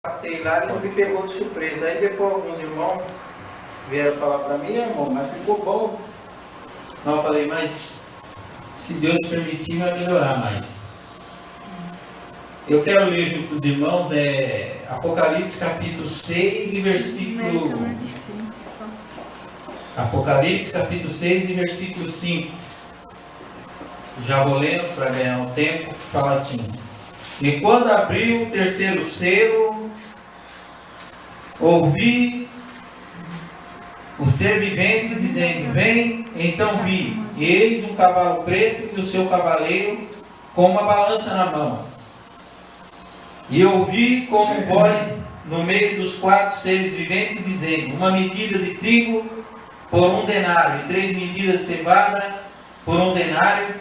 Passei lá, ele me pegou de surpresa. Aí depois alguns irmãos vieram falar para mim, irmão, mas ficou bom. Não, eu falei, mas se Deus permitir, vai melhorar mais. Eu quero ler junto com os irmãos Apocalipse capítulo 6 e versículo... Apocalipse capítulo 6 e versículo 5. Já vou lendo para ganhar um tempo. Fala assim: e quando abriu o terceiro selo, ouvi o ser vivente dizendo: vem. Então vi, e eis um cavalo preto e o seu cavaleiro com uma balança na mão. E ouvi como voz no meio dos quatro seres viventes dizendo: uma medida de trigo por 1 denário, e 3 medidas de cevada por 1 denário,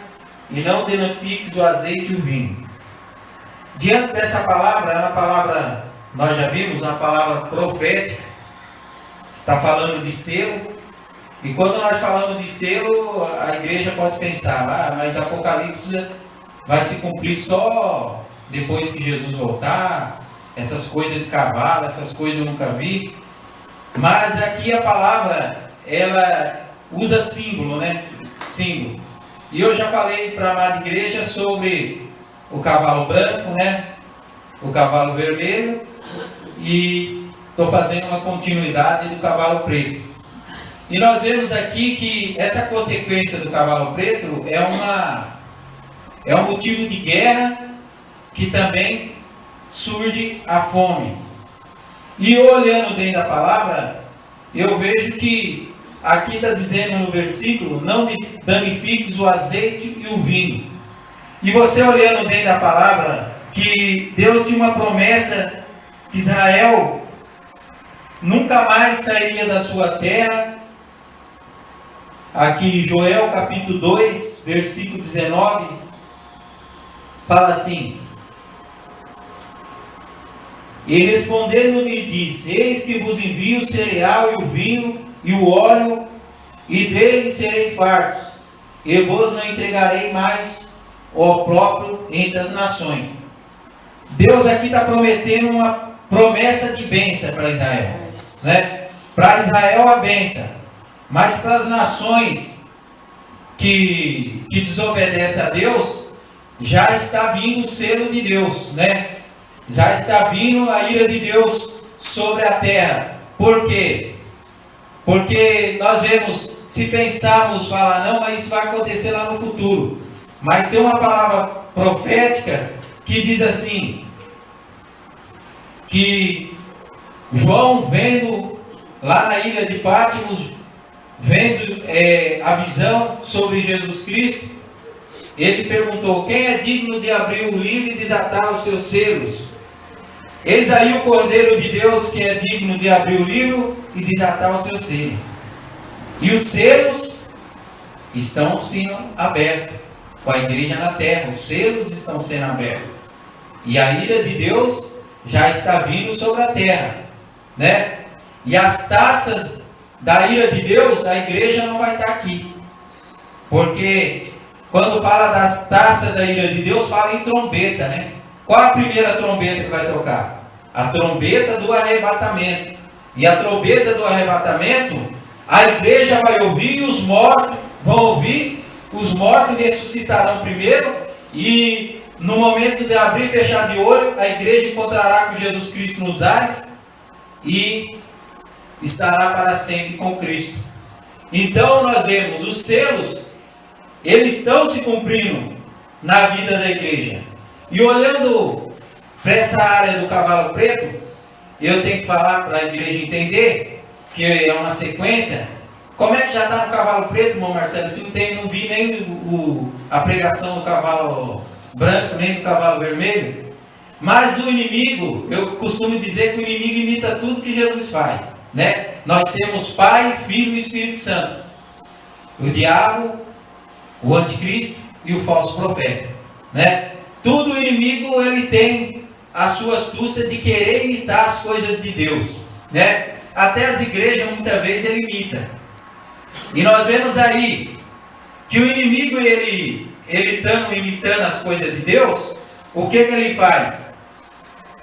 e não danifiques o azeite e o vinho. Diante dessa palavra, é uma palavra, nós já vimos, uma palavra profética, está falando de selo. E quando nós falamos de selo, a igreja pode pensar, mas Apocalipse vai se cumprir só depois que Jesus voltar, essas coisas de cavalo, essas coisas eu nunca vi. Mas aqui a palavra, ela usa símbolo, né? Símbolo. E eu já falei para a amada igreja sobre o cavalo branco, né? O cavalo vermelho, e estou fazendo uma continuidade do cavalo preto. E nós vemos aqui que essa consequência do cavalo preto é um motivo de guerra, que também surge a fome. E eu, olhando dentro da palavra, eu vejo que aqui está dizendo no versículo: não danifiques o azeite e o vinho. E você olhando dentro da palavra, que Deus tinha uma promessa que Israel nunca mais sairia da sua terra. Aqui em Joel capítulo 2, versículo 19, fala assim: e respondendo lhe disse: eis que vos envio o cereal e o vinho e o óleo, e dele serei fartos, e vos não entregarei mais o próprio entre as nações. Deus aqui está prometendo uma promessa de bênção para Israel, né? Para Israel a bênção, mas para as nações que desobedecem a Deus, já está vindo o selo de Deus, né? Já está vindo a ira de Deus sobre a terra. Por quê? Porque nós vemos, se pensarmos, falar, não, mas isso vai acontecer lá no futuro. Mas tem uma palavra profética que diz assim, que João, vendo lá na ilha de Patmos, vendo a visão sobre Jesus Cristo, ele perguntou: quem é digno de abrir o livro e desatar os seus selos? Eis aí o Cordeiro de Deus, que é digno de abrir o livro e desatar os seus selos. E os selos estão sendo abertos com a igreja na terra. Os selos estão sendo abertos. E a ira de Deus já está vindo sobre a terra, né? E as taças da ira de Deus, a igreja não vai estar aqui. Porque quando fala das taças da ira de Deus, fala em trombeta, né? Qual a primeira trombeta que vai tocar? A trombeta do arrebatamento. E a trombeta do arrebatamento, a igreja vai ouvir e os mortos vão ouvir. Os mortos ressuscitarão primeiro, e no momento de abrir e fechar de olho, a igreja encontrará com Jesus Cristo nos ares e estará para sempre com Cristo. Então nós vemos os selos, eles estão se cumprindo na vida da igreja. E olhando para essa área do cavalo preto, eu tenho que falar para a igreja entender que é uma sequência. Como é que já está no cavalo preto, irmão Marcelo? Se não vi nem a pregação do cavalo branco, nem do cavalo vermelho. Mas o inimigo, eu costumo dizer que o inimigo imita tudo que Jesus faz, né? Nós temos Pai, Filho e Espírito Santo. O diabo, o anticristo e o falso profeta, né? Tudo o inimigo, ele tem a sua astúcia de querer imitar as coisas de Deus, né? Até as igrejas muitas vezes ele imita. E nós vemos aí que o inimigo, ele estando imitando as coisas de Deus, o que ele faz?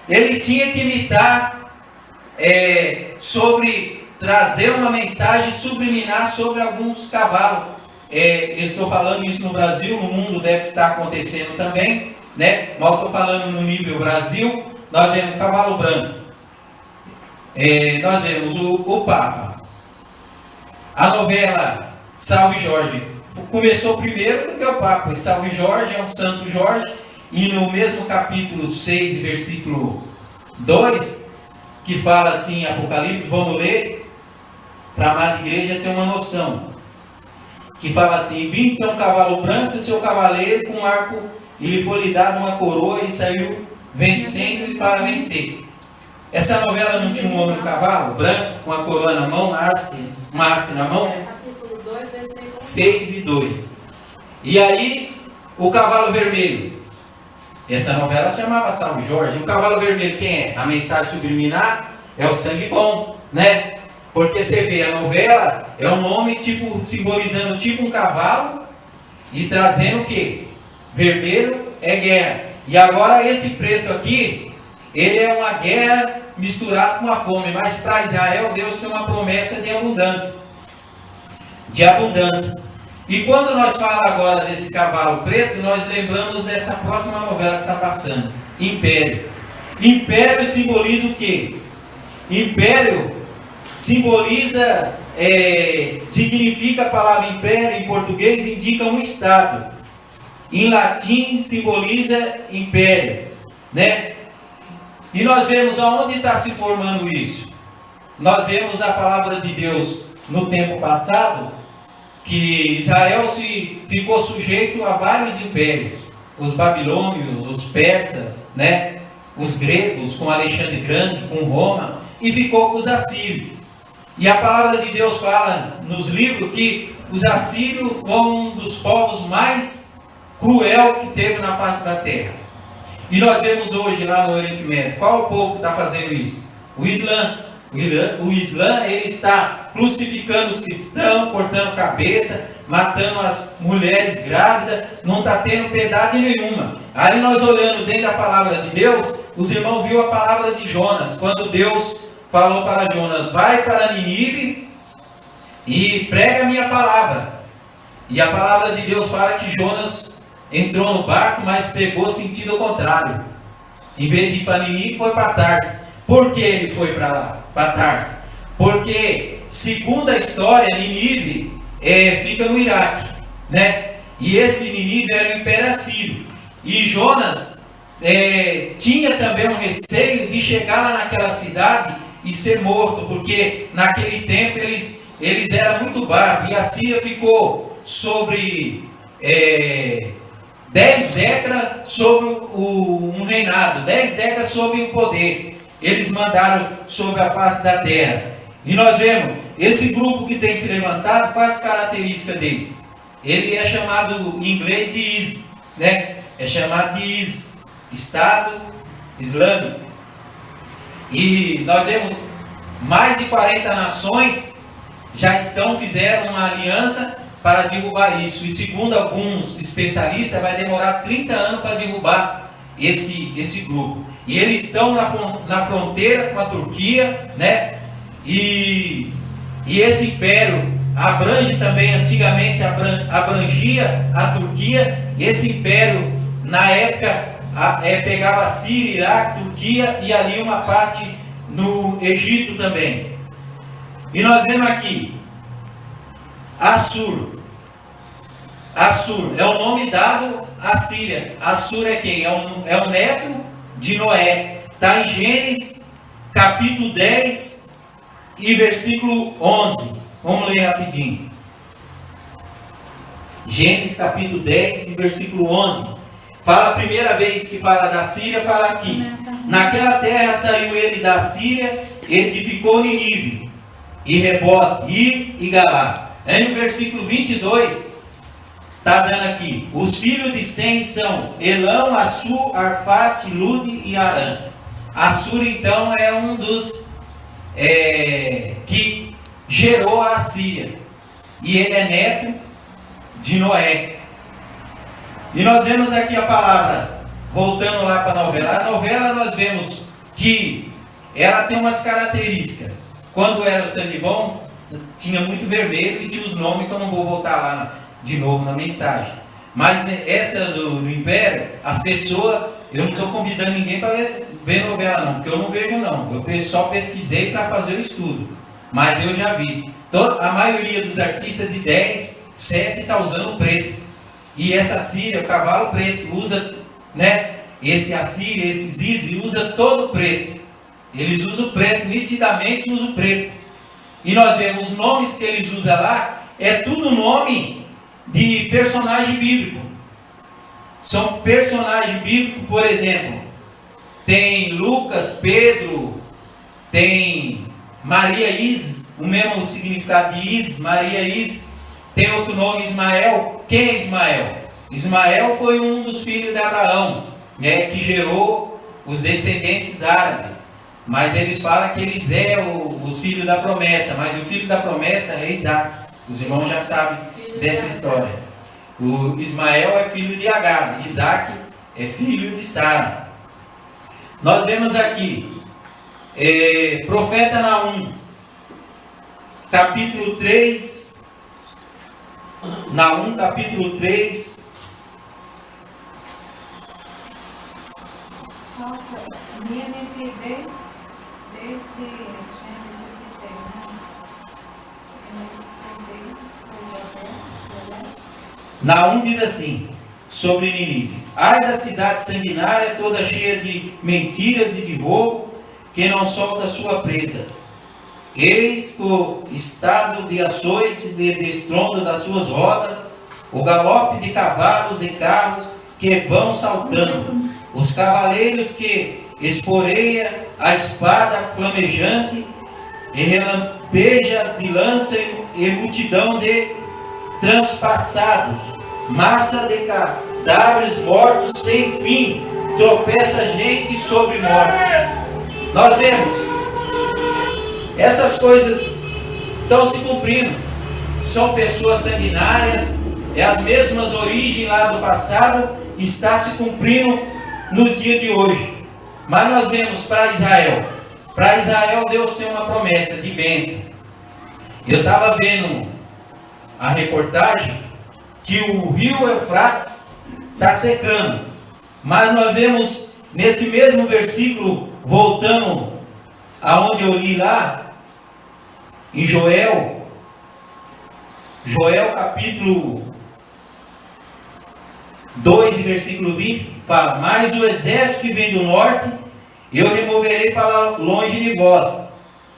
ele tinha que imitar sobre trazer uma mensagem subliminar sobre alguns cavalos. Eu estou falando isso no Brasil, no mundo deve estar acontecendo também, né? Mas eu estou falando no nível Brasil. Nós vemos o cavalo branco, nós vemos o Papa. A novela Salve Jorge começou primeiro do que o Papa. E Salve Jorge é um Santo Jorge, e no mesmo capítulo 6, versículo 2, que fala assim, Apocalipse, vamos ler, para a amada igreja ter uma noção, que fala assim: vi então um cavalo branco e seu cavaleiro com um arco, e lhe foi-lhe dado uma coroa, e saiu vencendo e para vencer. Essa novela não tinha um homem no cavalo branco, com a coroa na mão, uma haste na mão? Capítulo 2, 6 e 2. E aí, o cavalo vermelho. Essa novela chamava Salve Jorge. O cavalo vermelho, quem é? A mensagem subliminar é o sangue bom, né? Porque você vê, a novela é um nome tipo, simbolizando tipo um cavalo e trazendo o quê? Vermelho é guerra. E agora esse preto aqui, ele é uma guerra misturada com a fome. Mas para Israel, Deus tem uma promessa de abundância. De abundância. E quando nós falamos agora desse cavalo preto, nós lembramos dessa próxima novela que está passando. Império. Império simboliza o quê? Império simboliza, significa a palavra império em português, indica um estado. Em latim simboliza império, né? E nós vemos aonde está se formando isso. Nós vemos a palavra de Deus no tempo passado, que Israel ficou sujeito a vários impérios. Os babilônios, os persas, né? Os gregos, com Alexandre Grande, com Roma, e ficou com os assírios. E a palavra de Deus fala nos livros que os assírios foram um dos povos mais cruel que teve na face da terra. E nós vemos hoje lá no Oriente Médio, qual o povo que está fazendo isso? O Islã. O Islã, ele está crucificando os cristãos, cortando cabeça, matando as mulheres grávidas, não está tendo piedade nenhuma. Aí nós olhando dentro da palavra de Deus, os irmãos viram a palavra de Jonas, quando Deus falou para Jonas: vai para Nínive e prega a minha palavra. E a palavra de Deus fala que Jonas entrou no barco, mas pegou sentido contrário. Em vez de ir para Nínive, foi para Tarsis. Por que ele foi para lá, para Tarsis? Porque, segundo a história, Nínive fica no Iraque, né? E esse Nínive era o Império Assírio. E Jonas tinha também um receio de chegar lá naquela cidade e ser morto, porque naquele tempo eles eram muito bárbaros. E a Síria ficou sobre 10 décadas sobre um reinado, 10 décadas sobre o poder. Eles mandaram sobre a face da terra. E nós vemos, esse grupo que tem se levantado, quais as características deles? Ele é chamado em inglês de IS, né? É chamado de IS, Estado Islâmico. E nós vemos mais de 40 nações fizeram uma aliança para derrubar isso. E segundo alguns especialistas, vai demorar 30 anos para derrubar esse grupo. E eles estão na fronteira com a Turquia, né? E esse império abrange também, antigamente abrangia a Turquia. Esse império, na época, pegava a Síria, Iraque, Turquia e ali uma parte no Egito também. E nós vemos aqui Assur. Assur é o nome dado à Síria. Assur é quem? É um neto de Noé. Está em Gênesis capítulo 10 e versículo 11. Vamos ler rapidinho. Gênesis capítulo 10 e versículo 11. Fala a primeira vez que fala da Síria, fala aqui: naquela terra saiu ele da Síria, edificou Nínive, e Rebote, Ir e Galá. Aí no versículo 22, está dando aqui: os filhos de Sem são Elão, Assur, Arfate, Lude e Arã. Assur então é um dos que gerou a Síria, e ele é neto de Noé. E nós vemos aqui a palavra, voltando lá para a novela. A novela nós vemos que ela tem umas características. Quando era o sangue bom, tinha muito vermelho e tinha os nomes que eu não vou voltar lá de novo na mensagem. Mas essa do Império, as pessoas, eu não estou convidando ninguém para ver novela não, porque eu não vejo não. Eu só pesquisei para fazer o estudo, mas eu já vi. A maioria dos artistas de 10, 7 está usando preto. E essa Síria, o cavalo preto, usa, né? Esse Assíria, esse Zizi, usa todo preto. Eles usam preto, nitidamente usam preto. E nós vemos os nomes que eles usam lá, é tudo nome de personagem bíblico. São personagens bíblicos, por exemplo, tem Lucas, Pedro, tem Maria Isis, o mesmo significado de Isis, Maria Isis. Tem outro nome, Ismael. Quem é Ismael? Ismael foi um dos filhos de Abraão, né, que gerou os descendentes árabes. Mas eles falam que eles são os filhos da promessa, mas o filho da promessa é Isaac. Os irmãos já sabem dessa história. O Ismael é filho de Agar, Isaac é filho de Sara. Nós vemos aqui, profeta Naum, capítulo 3, Naum, capítulo 3. Nossa, minha desde Gênesis que tem, né? Naum diz assim, sobre Nínive: ai da cidade sanguinária, toda cheia de mentiras e de roubo, que não solta a sua presa. Eis o estado de açoites e de estrondo das suas rodas, o galope de cavalos e carros que vão saltando, os cavaleiros que esporeia a espada flamejante, e relampeja de lança e multidão de transpassados, massa de cadáveres mortos sem fim, tropeça gente sobre mortos. Nós vemos, essas coisas estão se cumprindo. São pessoas sanguinárias, é as mesmas origens lá do passado, está se cumprindo nos dias de hoje. Mas nós vemos para Israel. Para Israel Deus tem uma promessa de bênção. Eu estava vendo a reportagem que o rio Eufrates está secando. Mas nós vemos nesse mesmo versículo, voltando aonde eu li lá, em Joel capítulo 2, versículo 20, fala: mas o exército que vem do norte, eu removerei para longe de vós,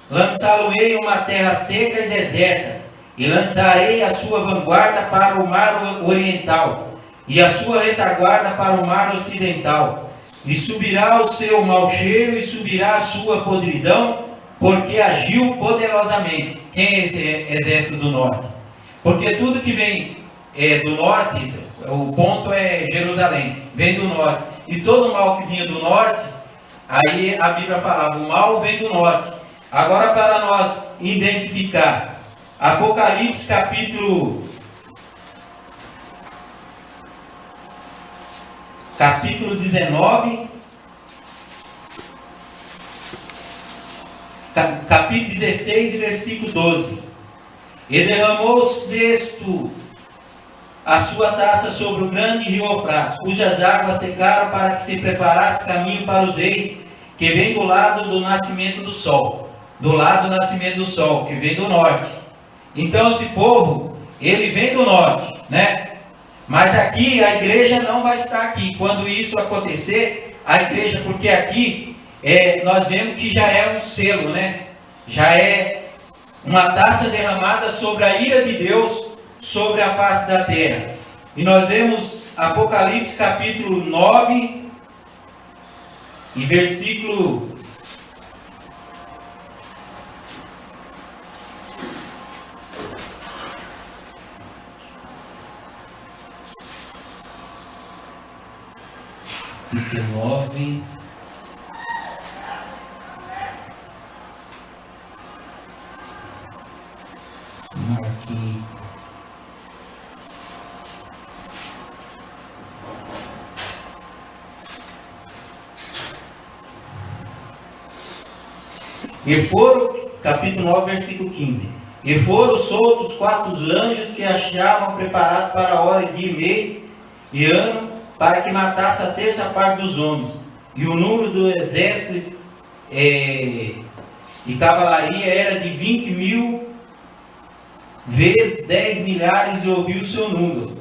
lançá-lo-ei em uma terra seca e deserta, e lançarei a sua vanguarda para o mar oriental, e a sua retaguarda para o mar ocidental, e subirá o seu mau cheiro, e subirá a sua podridão, porque agiu poderosamente. Quem é esse exército do norte? Porque tudo que vem do norte, o ponto é Jerusalém, vem do norte. E todo mal que vinha do norte, aí a Bíblia falava, o mal vem do norte. Agora, para nós identificar, Apocalipse capítulo 19, capítulo 16 e versículo 12. E derramou o cesto a sua taça sobre o grande rio Eufrates, cujas águas secaram, para que se preparasse caminho para os reis que vem do lado do nascimento do sol. Do lado do nascimento do sol, que vem do norte. Então esse povo, ele vem do norte, né? Mas aqui a igreja não vai estar aqui. Quando isso acontecer, a igreja, porque aqui nós vemos que já é um selo, né? Já é uma taça derramada sobre a ira de Deus sobre a face da terra. E nós vemos Apocalipse capítulo 9 e versículo 9. Marquei. E foram, capítulo 9, versículo 15. E foram soltos 4 anjos que achavam preparado para a hora, dia, mês e ano, para que matasse a terça parte dos homens. E o número do exército e cavalaria era de 20.000 vezes 10 milhares, e ouviu o seu número.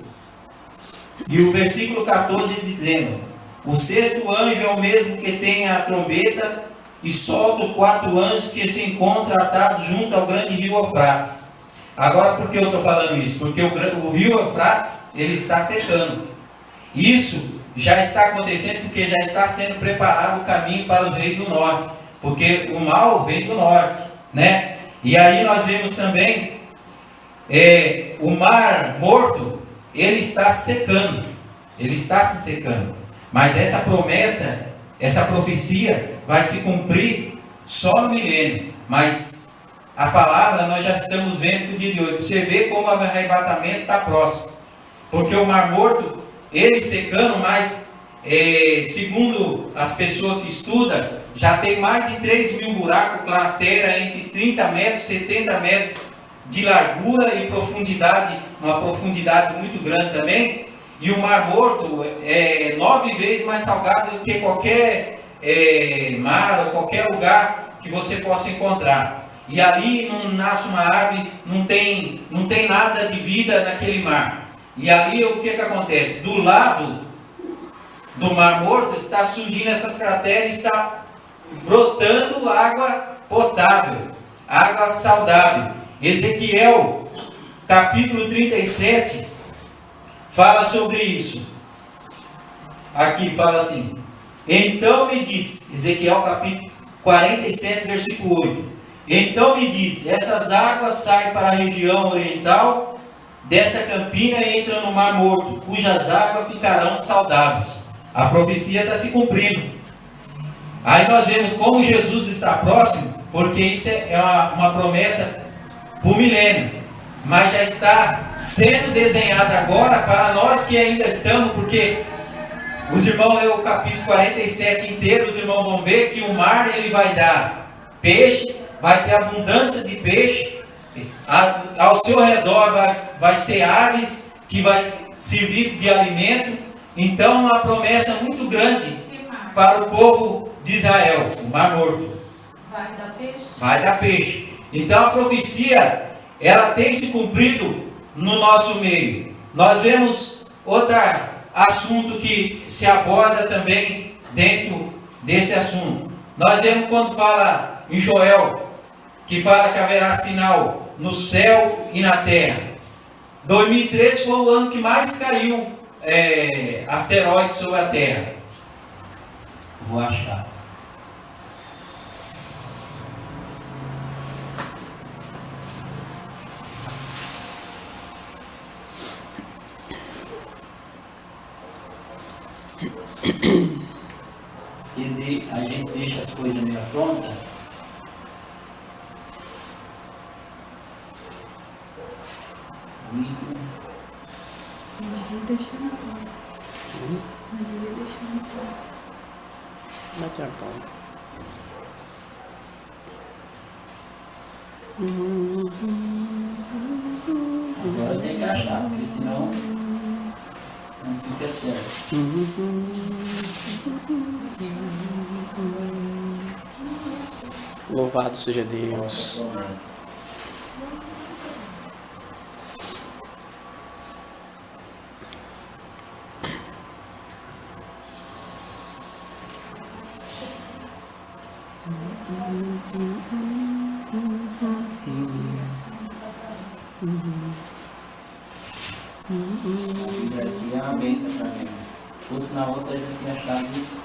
E o versículo 14 dizendo: o sexto anjo é o mesmo que tem a trombeta, e solta 4 anjos que se encontram atados junto ao grande rio Eufrates. Agora, por que eu estou falando isso? Porque o rio Eufrates, ele está secando. Isso já está acontecendo porque já está sendo preparado o caminho para os reis do norte, porque o mal vem do norte, né? E aí nós vemos também o mar morto, ele está secando, ele está se secando, mas essa promessa, essa profecia vai se cumprir só no milênio. Mas a palavra nós já estamos vendo no dia de hoje. Você vê como o arrebatamento está próximo, porque o mar morto, ele secando, mas segundo as pessoas que estudam, já tem mais de 3.000 buracos, cratera entre 30 metros, 70 metros de largura e profundidade, uma profundidade muito grande também. E o mar morto é 9 vezes mais salgado do que qualquer mar ou qualquer lugar que você possa encontrar. E ali não nasce uma árvore, não tem nada de vida naquele mar. E ali o que acontece? Do lado do mar morto está surgindo essas crateras, está brotando água potável, água saudável. Ezequiel, capítulo 37, fala sobre isso. Aqui fala assim: então me disse, Ezequiel capítulo 47, versículo 8. Então me disse: essas águas saem para a região oriental dessa campina e entram no mar morto, cujas águas ficarão saudáveis. A profecia está se cumprindo. Aí nós vemos como Jesus está próximo, porque isso é uma promessa para o milênio, mas já está sendo desenhada agora para nós que ainda estamos, porque os irmãos lêem o capítulo 47 inteiro, os irmãos vão ver que o mar ele vai dar peixes, vai ter abundância de peixe, ao seu redor vai ser aves que vai servir de alimento. Então uma promessa muito grande para o povo de Israel, o mar morto. Vai dar peixe? Vai dar peixe. Então a profecia, ela tem se cumprido no nosso meio. Nós vemos outro assunto que se aborda também dentro desse assunto. Nós vemos quando fala em Joel, que fala que haverá sinal no céu e na terra. 2013 foi o ano que mais caiu asteroides sobre a terra. Vou achar. Se a gente deixa as coisas meio prontas, devia deixar na pausa. Mas devia deixar na pausa. Bate a palma. agora tem que achar, porque senão não fica certo. Louvado seja Deus. Isso aqui é uma bênção para mim. Se fosse na outra, eu já tinha achado isso.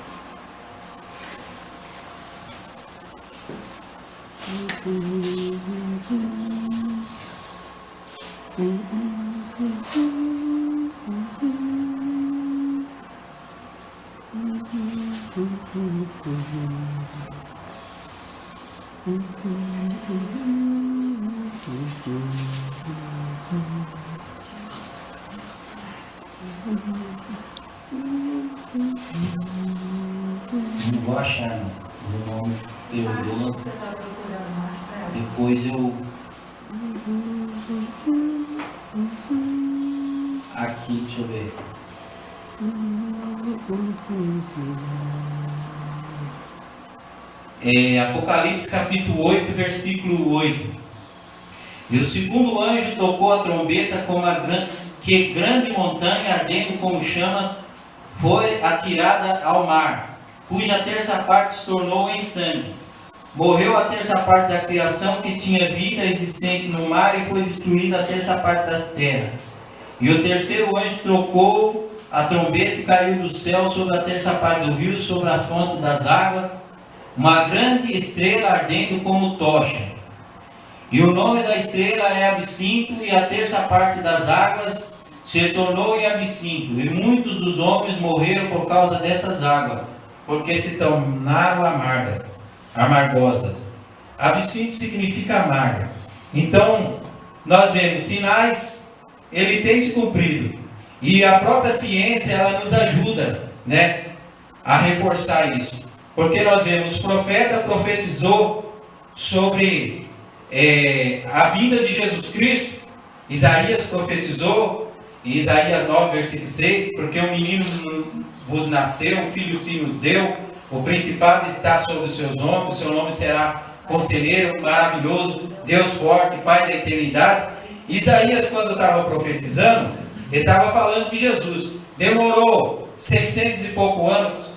Não vou achar, não. Os irmãos Teodoro. Você está procurando, Marcelo? Depois eu. Aqui, deixa eu ver. Apocalipse capítulo 8, versículo 8. E o segundo anjo tocou a trombeta que grande montanha ardendo como chama foi atirada ao mar, cuja terça parte se tornou em sangue. Morreu a terça parte da criação que tinha vida existente no mar e foi destruída a terça parte da terra. E o terceiro anjo tocou a trombeta e caiu do céu sobre a terça parte do rio, sobre as fontes das águas, uma grande estrela ardendo como tocha. E o nome da estrela é Absinto, e a terça parte das águas se tornou em Absinto. E muitos dos homens morreram por causa dessas águas, porque se tornaram amargosas. Absinto significa amarga. Então, nós vemos sinais, ele tem se cumprido. E a própria ciência, ela nos ajuda, né, a reforçar isso. Porque nós vemos, o profeta profetizou sobre a vinda de Jesus Cristo. Isaías profetizou, em Isaías 9, versículo 6, porque um menino vos nasceu, um filho se nos deu, o principado está sobre os seus ombros, seu nome será Conselheiro, Maravilhoso, Deus Forte, Pai da Eternidade. Isaías, quando estava profetizando, ele estava falando de Jesus. Demorou 600 e pouco anos,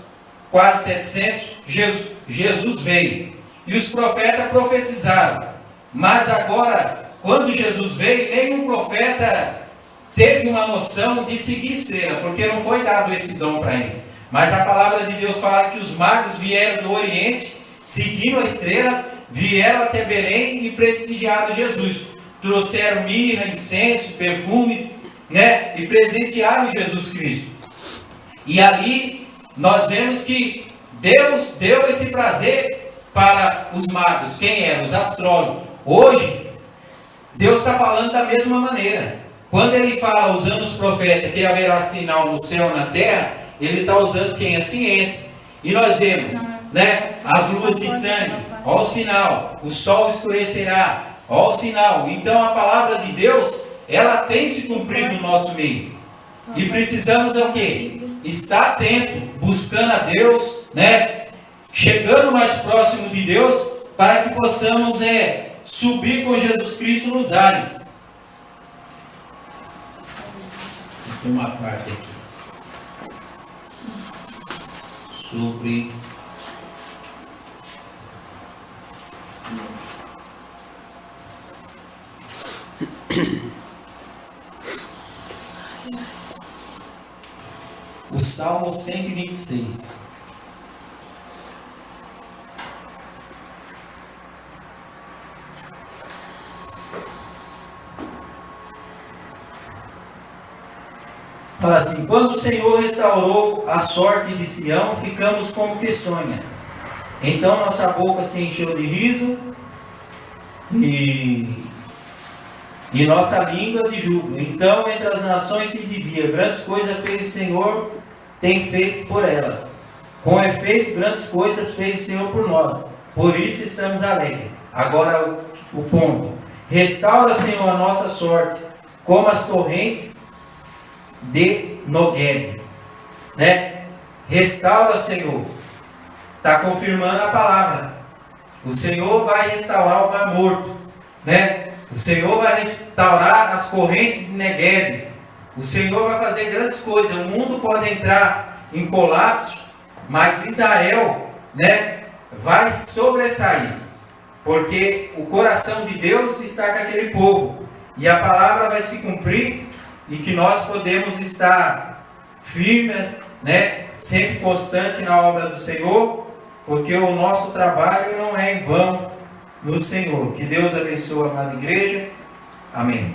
quase 700, Jesus veio. E os profetas profetizaram. Mas agora, quando Jesus veio, nenhum profeta teve uma noção de seguir estrela, porque não foi dado esse dom para eles. Mas a palavra de Deus fala que os magos vieram do Oriente, seguindo a estrela, vieram até Belém e prestigiaram Jesus. Trouxeram mirra, incenso, perfumes, né? E presentearam Jesus Cristo. E ali nós vemos que Deus deu esse prazer para os magos. Quem eram? Os astrólogos. Hoje, Deus está falando da mesma maneira. Quando ele fala, usando os profetas, que haverá sinal no céu e na terra, ele está usando quem? A ciência. E nós vemos, né, as luas de sangue, ó o sinal, o sol escurecerá, ó o sinal. Então a palavra de Deus, ela tem se cumprido no nosso meio. E precisamos o quê? Estar atento, buscando a Deus, né, chegando mais próximo de Deus, para que possamos subir com Jesus Cristo nos ares. Tem uma parte aqui sobre o Salmo 126. Fala assim: quando o Senhor restaurou a sorte de Sião, ficamos como que sonha. Então nossa boca se encheu de riso e nossa língua de júbilo. Então entre as nações se dizia: grandes coisas fez o Senhor, tem feito por elas. Com efeito, grandes coisas fez o Senhor por nós. Por isso estamos alegres. Agora o ponto: restaura, Senhor, a nossa sorte, como as torrentes de Nogueb, né? Restaura, Senhor. Está confirmando a palavra. O Senhor vai restaurar o mar morto, né? O Senhor vai restaurar as correntes de Negueb. O Senhor vai fazer grandes coisas. O mundo pode entrar em colapso, mas Israel, né, vai sobressair, porque o coração de Deus está com aquele povo, e a palavra vai se cumprir, e que nós podemos estar firmes, né, sempre constante na obra do Senhor, porque o nosso trabalho não é em vão no Senhor. Que Deus abençoe a amada igreja. Amém.